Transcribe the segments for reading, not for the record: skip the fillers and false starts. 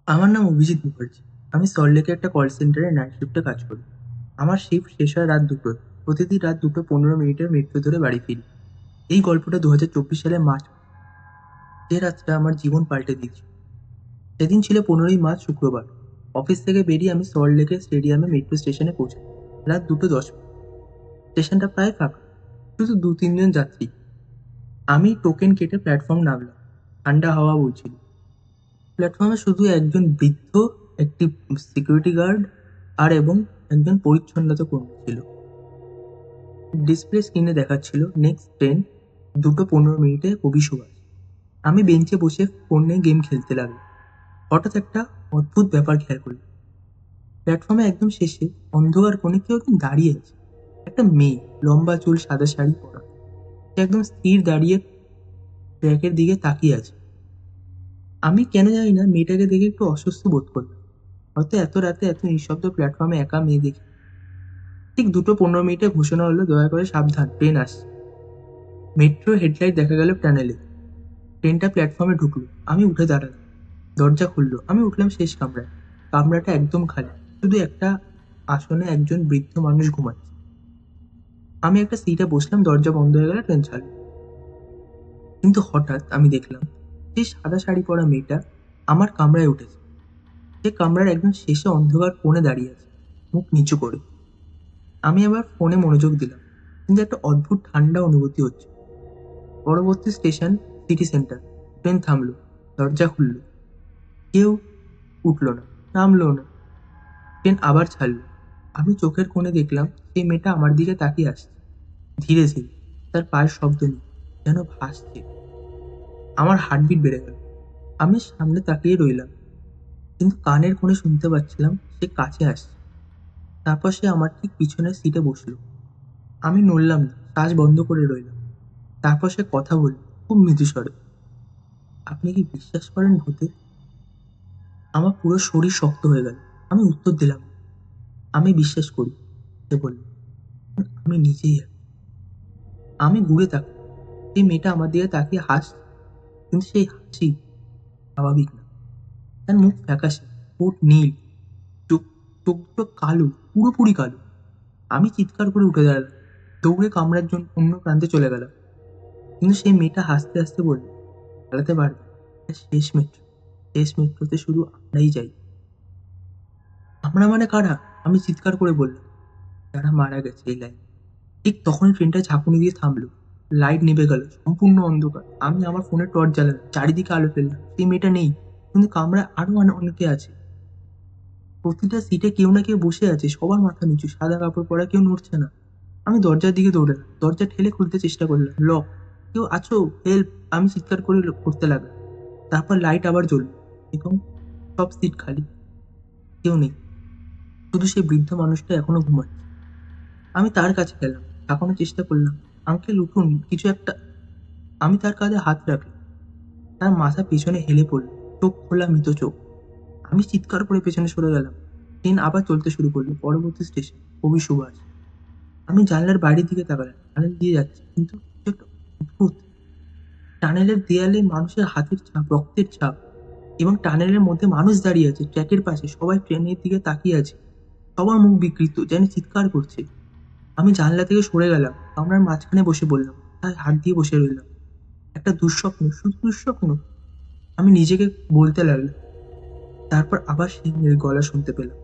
আমার নাম অভিজিৎ মুখার্জি। আমি সল্টলেকে একটা কল সেন্টারে নাইট শিফটে কাজ করি। আমার শিফট শেষ হয় রাত ২টোয়। প্রতিদিন রাত ২:১৫ মেট্রো ধরে বাড়ি ফিরি। এই গল্পটা ২০২৪ সালের মার্চ মাসে। যে রাতটা আমার জীবন পাল্টে দিয়েছিল। সেদিন ছিল ১৫ই মার্চ, শুক্রবার। অফিস থেকে বেরিয়ে আমি সল্টলেকের স্টেডিয়ামে মেট্রো স্টেশনে পৌঁছাই রাত ২:১০। স্টেশনটা প্রায় ফাঁকা, শুধু ২-৩ জন যাত্রী। আমি টোকেন কেটে প্ল্যাটফর্ম নামলাম। ঠান্ডা হাওয়া বইছিল। প্ল্যাটফর্মে শুধু একজন বৃদ্ধ, একটি সিকিউরিটি গার্ড এবং একজন পরিচ্ছন্নতা কর্মী ছিল। ডিসপ্লে স্ক্রিনে দেখাচ্ছিল নেক্সট ট্রেন ২:১৫ কবি সুভাষ। আমি বেঞ্চে বসে ফোনে গেম খেলতে লাগলাম। হঠাৎ একটা অদ্ভুত ব্যাপার খেয়াল করলাম। প্ল্যাটফর্মে একদম শেষে অন্ধকার কোণে কেউ একজন দাঁড়িয়ে আছে। একটা মেয়ে, লম্বা চুল, সাদা শাড়ি পরা। সে একদম স্থির দাঁড়িয়ে ট্র্যাকের দিকে তাকিয়ে আছে। আমি কেন জানি না মেয়েটাকে দেখে একটু অস্বস্তি বোধ করলাম। হয়তো এত রাতে এত নিঃশব্দ প্ল্যাটফর্মে একা মেয়ে দেখে। ঠিক ২:১৫ ঘোষণা হলো, দয়া করে সাবধান, ট্রেন আসছে। মেট্রো হেডলাইট দেখা গেল টানেলে। ট্রেনটা প্ল্যাটফর্মে ঢুকলো। আমি উঠে দাঁড়ালাম। দরজা খুললো। আমি উঠলাম শেষ কামরায়। কামরাটা একদম খালি। শুধু একটা আসনে একজন বৃদ্ধ মানুষ ঘুমাচ্ছে। আমি একটা সিটে বসলাম। দরজা বন্ধ হয়ে গেল, ট্রেন ছাড়লো। কিন্তু হঠাৎ আমি দেখলাম সেই সাদা শাড়ি পরা মেয়েটা আমার কামরায় উঠেছে। সে কামরার একদম শেষে অন্ধকার কোণে দাঁড়িয়ে আছে, মুখ নিচু করে। আমি আবার ফোনে মনোযোগ দিলাম, কিন্তু একটা অদ্ভুত ঠান্ডা অনুভূতি হচ্ছে। পরবর্তী স্টেশন সিটি সেন্টার। ট্রেন থামলো। দরজা খুললো। কেউ উঠলো না, নামলো না। ট্রেন আবার ছাড়লো। আমি চোখের কোণে দেখলাম সেই মেয়েটা আমার দিকে তাকিয়ে আসছে। ধীরে ধীরে। তার পায়ের শব্দ নেই, যেন ভাসছে। আমার হার্টবিট বেড়ে গেল। আমি সামনে তাকিয়ে রইলাম, কিন্তু কানের কোণে শুনতে পাচ্ছিলাম সে কাছে আসছে। তারপর সে আমার ঠিক পিছনের সিটে বসলো। আমি নড়লাম না, শ্বাস বন্ধ করে রইলাম। তারপর সে কথা বলল, খুব মৃদু স্বরে। আপনি কি বিশ্বাস করেন ভূতে? আমার পুরো শরীর শক্ত হয়ে গেল। আমি উত্তর দিলাম, আমি বিশ্বাস করি। সে বলল, আমি নিজেই এক। আমি ঘুরে তাকাই। সেই মেয়েটা আমার দিকে তাকিয়ে হাসছে, কিন্তু সেই হাসি স্বাভাবিক না। তার মুখ ফ্যাকাশে, ঠোঁট নীল, চোখ চোখ দুটো কালো, পুরোপুরি কালো। আমি চিৎকার করে উঠে দাঁড়ালাম। দৌড়ে কামরার জন্য অন্য প্রান্তে চলে গেলাম। কিন্তু সেই মেয়েটা হাসতে হাসতে বলল, চালাতে পারবে? এটা শেষ মেট্রো। শেষ মেট্রোতে শুধু আমরাই যাই। আমরা মানে কারা? আমি চিৎকার করে বললাম, যারা মারা গেছে এই লাইন। ঠিক তখনই ট্রেনটা ঝাঁকুনি দিয়ে থামলো। লাইট নিভে গেল। সম্পূর্ণ অন্ধকার। আমি আমার ফোনে টর্চ জ্বালালাম। চারিদিকে আলো ফেললাম। সেই মেয়েটা নেই, কিন্তু কামরায় আরো অনেকে আছে। প্রতিটা সিটে কেউ না কেউ বসে আছে, সবার মাথা নিচু, সাদা কাপড় পরা, কেউ নড়ছে না। আমি দরজার দিকে দৌড়ালাম। দরজা ঠেলে খুলতে চেষ্টা করলাম। লক। কেউ আছো? হেল্প! আমি চিৎকার করে করতে লাগলাম। তারপর লাইট আবার জ্বলল এবং সব সিট খালি। কেউ নেই। শুধু সেই বৃদ্ধ মানুষটা এখনো ঘুমাচ্ছে। আমি তার কাছে গেলাম। ঝাঁকানোর চেষ্টা করলাম। আঙ্কেল উঠুন, কিছু একটা। আমি তার কাঁধে হাত রাখলাম। তার মাথা পেছনে হেলে পড়ল। চোখ খোলা, মৃত চোখ। আমি চিৎকার করে পেছনে সরে গেলাম। ট্রেন আবার চলতে শুরু করলো। পরবর্তী স্টেশন কবি সুভাষ। আমি জানলার বাইরের দিকে তাকালাম। টানেল দিয়ে যাচ্ছে, কিন্তু কিছু একটা অদ্ভুত। টানেলের দেয়ালে মানুষের হাতের ছাপ, রক্তের ছাপ। এবং টানেলের মধ্যে মানুষ দাঁড়িয়ে আছে ট্র্যাকের পাশে। সবাই ট্রেনের দিকে তাকিয়ে আছে। সবার মুখ বিকৃত, যেন চিৎকার করছে। আমি জানলা থেকে সরে গেলাম। কামরার মাঝখানে বসে বললাম, তাই হাত দিয়ে বসে রইলাম। একটা দুঃস্বপ্ন, শুধু দুঃস্বপ্ন। আমি নিজেকে বলতে লাগলাম। তারপর আবার সেই মেয়ের গলা শুনতে পেলাম,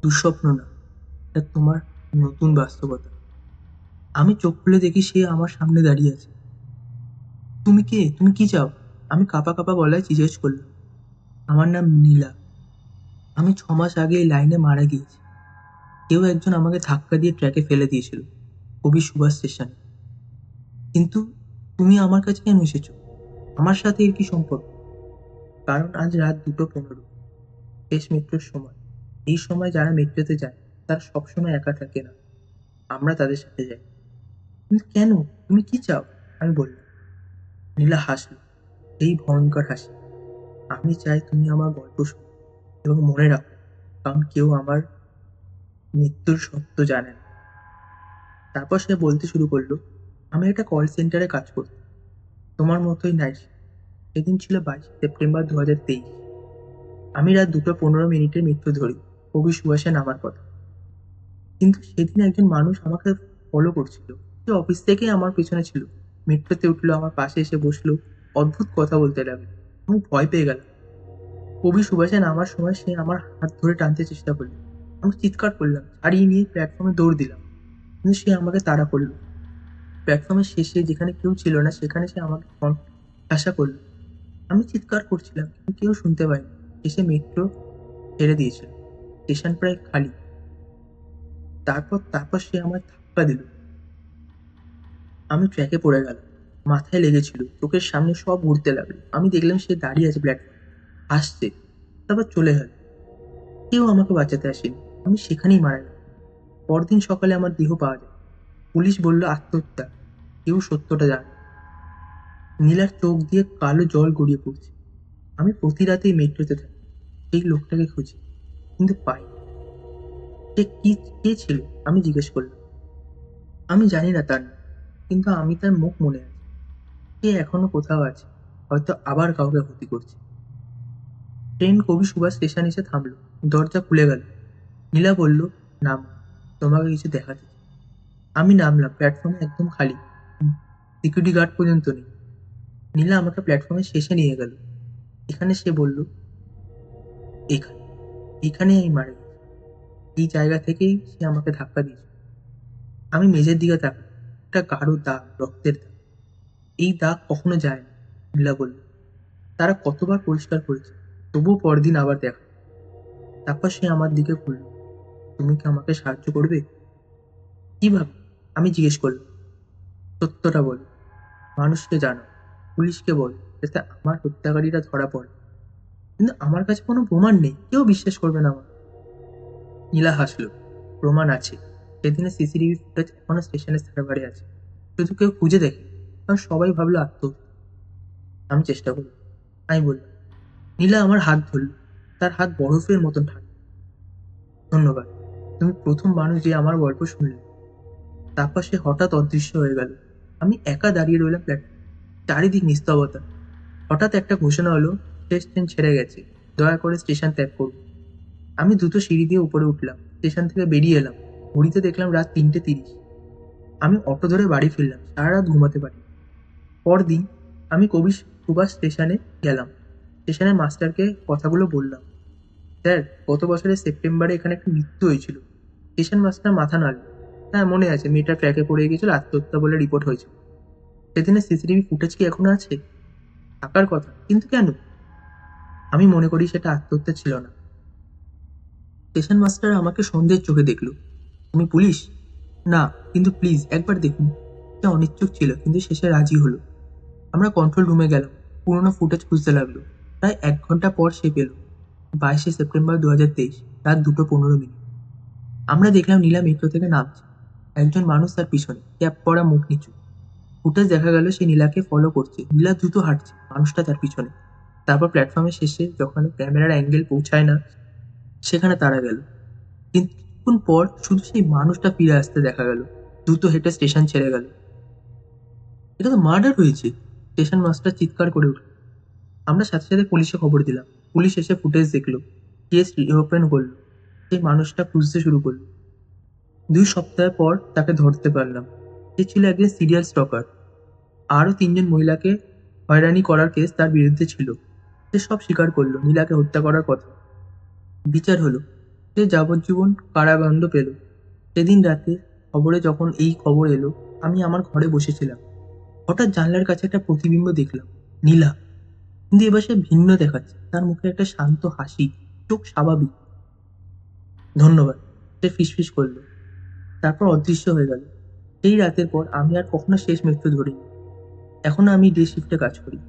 দুঃস্বপ্ন না, এটা তোমার নতুন বাস্তবতা। আমি চোখ খুলে দেখি সে আমার সামনে দাঁড়িয়ে আছে। তুমি কে? তুমি কি চাও? আমি কাঁপা কাঁপা গলায় জিজ্ঞেস করলাম। আমার নাম নীলা। আমি ৬ মাস আগে এই লাইনে মারা গিয়েছি। কেউ একজন আমাকে ধাক্কা দিয়ে ট্র্যাকে ফেলে দিয়েছিল, কবি সুভাষ স্টেশনে। কিন্তু তুমি আমার কাছে কেন এসেছো? আমার সাথে এর কি সম্পর্ক? কারণ আজ রাত ২:১৫, শেষ মেট্রোর সময়। এই সময় যারা মেট্রোতে যায় তারা সবসময় একা থাকে না। আমরা তাদের সাথে যাই। কিন্তু কেন? তুমি কি চাও? আমি বললাম। নীলা হাসল, এই ভয়ঙ্কর হাসি। আমি চাই তুমি আমার গল্প শোনো এবং মনে রাখো, কারণ কেউ আমার মৃত্যুর সত্য জানে না। তারপর সে বলতে শুরু করলো, আমি একটা কল সেন্টারে কাজ করতাম, তোমার মতোই নাইট শিফট। সেদিন ছিল ২২ সেপ্টেম্বর ২০২৩। আমি রাত 2:15 মেট্রো ধরি। কবি সুভাষে নামার কথা। কিন্তু সেদিন একজন মানুষ আমাকে ফলো করছিল। সে অফিস থেকেই আমার পেছনে ছিল। মেট্রোতে উঠলো, আমার পাশে এসে বসলো, অদ্ভুত কথা বলতে লাগলো। আমি ভয় পেয়ে গেলাম। কবি সুভাষে নামার সময় সে আমার হাত ধরে টানতে চেষ্টা করলো। আমি চিৎকার করলাম, ছাড়িয়ে নিয়ে প্ল্যাটফর্মে দৌড় দিলাম। কিন্তু সে আমাকে তাড়া করলো। প্ল্যাটফর্মের শেষে যেখানে কেউ ছিল না সেখানে সে আমাকে ঠাসা করলো। আমি চিৎকার করছিলাম কিন্তু কেউ শুনতে পায়নি। শেষে মেট্রো ছেড়ে দিয়েছিল। স্টেশন প্রায় খালি। তারপর সে আমায় ধাক্কা দিল। আমি ট্র্যাকে পড়ে গেলাম। মাথায় লেগেছিল, চোখের সামনে সব ঘুরতে লাগলো। আমি দেখলাম সে দাঁড়িয়ে আছে প্ল্যাটফর্মে, হাসছে। তারপর চলে গেল। কেউ আমাকে বাঁচাতে আসেনি। আমি সেখানেই মারা গেলাম। পরদিন সকালে আমার দেহ পাওয়া যায়। পুলিশ বলল আত্মহত্যা। কেউ সত্যটা জানে না। নীলার চোখ দিয়ে কালো জল গড়িয়ে পড়ছে। আমি প্রতি রাতেই মেট্রোতে থাকি, সেই লোকটাকে খুঁজি, কিন্তু পাই না। সে কে ছিল আমি জিজ্ঞেস করলাম। আমি জানি না তার নাম, কিন্তু আমি তার মুখ মনে আছে। সে এখনো কোথাও আছে, হয়তো আবার কাউকে ক্ষতি করছে। ট্রেন কবি সুভাষ স্টেশন এসে থামলো। দরজা খুলে গেল। নীলা বলল, নাম, তোমাকে কিছু দেখাতে চাই। আমি নামলাম। প্ল্যাটফর্মে একদম খালি। সিকিউরিটি গার্ড পর্যন্ত নেই। নীলা আমাকে প্ল্যাটফর্মের শেষে নিয়ে গেল। এখানে সে বলল, এখানে, এখানেই আমি মারা গেছি। এই জায়গা থেকেই সে আমাকে ধাক্কা দিয়েছে। আমি মেঝের দিকে তাকাই। একটা গাঢ় দাগ, রক্তের দাগ। এই দাগ কখনো যায় না, নীলা বলল। তারা কতবার পরিষ্কার করেছে, তবুও পরদিন আবার দেখা। তারপর সে আমার দিকে ঘুরল। তুমি কি আমাকে সাহায্য করবে? কিভাবে? আমি জিজ্ঞেস করলাম। সত্যটা বলো। মানুষকে জানো, পুলিশকে বলো, যাতে আমার হত্যাকারীরা ধরা পড়ে। কিন্তু আমার কাছে কোনো প্রমাণ নেই, কেউ বিশ্বাস করবে না আমার। নীলা হাসলো। প্রমাণ আছে। সেদিনের সিসিটিভি ফুটেজ এখনো স্টেশনের সার্ভারে আছে। শুধু কেউ খুঁজে দেখে, কারণ সবাই ভাবলো আত্মহত্যা। আমি চেষ্টা করি। আমি বললাম। নীলা আমার হাত ধরল। তার হাত বরফের মতন ঠান্ডা। ধন্যবাদ। তুমি প্রথম মানুষ যে আমার গল্প শুনলে। তারপর সে হঠাৎ অদৃশ্য হয়ে গেল। আমি একা দাঁড়িয়ে রইলাম প্ল্যাটফর্মে। চারিদিক নিস্তবতা। হঠাৎ একটা ঘোষণা হলো, শেষ ট্রেন ছেড়ে গেছে, দয়া করে স্টেশন ত্যাগ করুন। আমি দ্রুত সিঁড়ি দিয়ে উপরে উঠলাম। স্টেশন থেকে বেরিয়ে এলাম। ঘড়িতে দেখলাম রাত 3:30। আমি অটো ধরে বাড়ি ফিরলাম। সারা রাত ঘুমাতে পারি। পরদিন আমি কবি সুভাষ স্টেশনে গেলাম। স্টেশনের মাস্টারকে কথাগুলো বললাম। স্যার, গত বছরের সেপ্টেম্বরে এখানে একটা মৃত্যু হয়েছিল। স্টেশন মাস্টার মাথা নাড়ল। হ্যাঁ, মনে আছে, মেয়েটা ট্র্যাকে পড়ে গিয়েছিল, আত্মহত্যা বলে রিপোর্ট হয়েছিল। সেদিনের সিসিটিভি ফুটেজ কি এখনো আছে? থাকার কথা, কিন্তু কেন? আমি মনে করি সেটা আত্মহত্যা ছিল না। স্টেশন মাস্টার আমাকে সন্দেহের চোখে দেখল। তুমি পুলিশ? না, কিন্তু প্লিজ একবার দেখুন। সে অনিচ্ছুক ছিল, কিন্তু শেষে রাজি হলো। আমরা কন্ট্রোল রুমে গেলাম। পুরোনো ফুটেজ খুঁজতে লাগলো। প্রায় 1 ঘন্টা পর সে পেল। 22শে সেপ্টেম্বর 2023, রাত 2:15। আমরা দেখলাম নীলা মেট্রো থেকে নামছে। একজন মানুষ তার পিছনে, ক্যাপ পরা, মুখ নিচু। ফুটেজ দেখা গেল সে নীলাকে ফলো করছে। নীলা দ্রুত হাঁটছে, মানুষটা তার পিছনে। তারপর প্ল্যাটফর্মের শেষে যখন ক্যামেরার অ্যাঙ্গেল পৌঁছায় না, সেখানে তারা গেল। কিছুক্ষণ পর শুধু সেই মানুষটা ফিরে আসতে দেখা গেল। দ্রুত হেঁটে স্টেশন ছেড়ে গেল। এটা তো মার্ডার হয়েছে, স্টেশন মাস্টার চিৎকার করে উঠল। আমরা সাথে সাথে পুলিশে খবর দিলাম। পুলিশ এসে ফুটেজ দেখলো, কেস রিওপেন করলো। সেই মানুষটা খুঁজতে শুরু করলো। 2 সপ্তাহ পর তাকে ধরতে পারলাম। সে ছিল একজন সিরিয়াল স্টকার। আরও 3জন মহিলাকে হয়রানি করার কেস তার বিরুদ্ধে ছিল। সে সব স্বীকার করলো, নীলাকে হত্যা করার কথা। বিচার হলো। সে যাবজ্জীবন কারাদণ্ড পেল। সেদিন রাতে খবরে যখন এই খবর এলো, আমি আমার ঘরে বসেছিলাম। হঠাৎ জানলার কাছে একটা প্রতিবিম্ব দেখলাম। নীলা। কিন্তু এবার সে ভিন্ন দেখাচ্ছে। তার মুখে একটা শান্ত হাসি, চোখ স্বাভাবিক। ধন্যবাদ, সে ফিসফিস করলো। তারপর অদৃশ্য হয়ে গেল। সেই রাতের পর আমি আর কখনো শেষ মৃত্যু ধরিনি। এখনো আমি ডে শিফটে কাজ করি,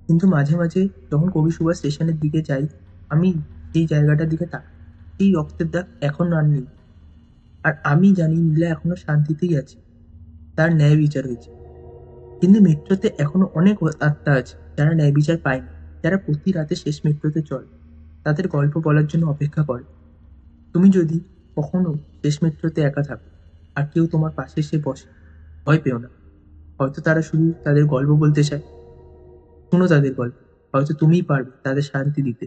কিন্তু মাঝে মাঝে যখন কবি সুভাষ স্টেশনের দিকে যাই, আমি সেই জায়গাটার দিকে তাকাই। সেই রক্তের দাগ এখন আর নেই। আর আমি জানি নীলা এখনো শান্তিতেই আছে। তার ন্যায় বিচার হয়েছে। কিন্তু মেট্রোতে এখনো অনেক আত্মা আছে যারা ন্যায় বিচার পায় না, যারা প্রতি রাতে শেষ মেট্রোতে চলে, তাদের গল্প বলার জন্য অপেক্ষা করে। তুমি যদি কখনো শেষ মেট্রোতে একা থাকো আর কেউ তোমার পাশে এসে বসে, ভয় পেও না। হয়তো তারা শুধু তাদের গল্প বলতে চায়। শোনো তাদের গল্প, হয়তো তুমিই পারবে তাদের শান্তি দিতে।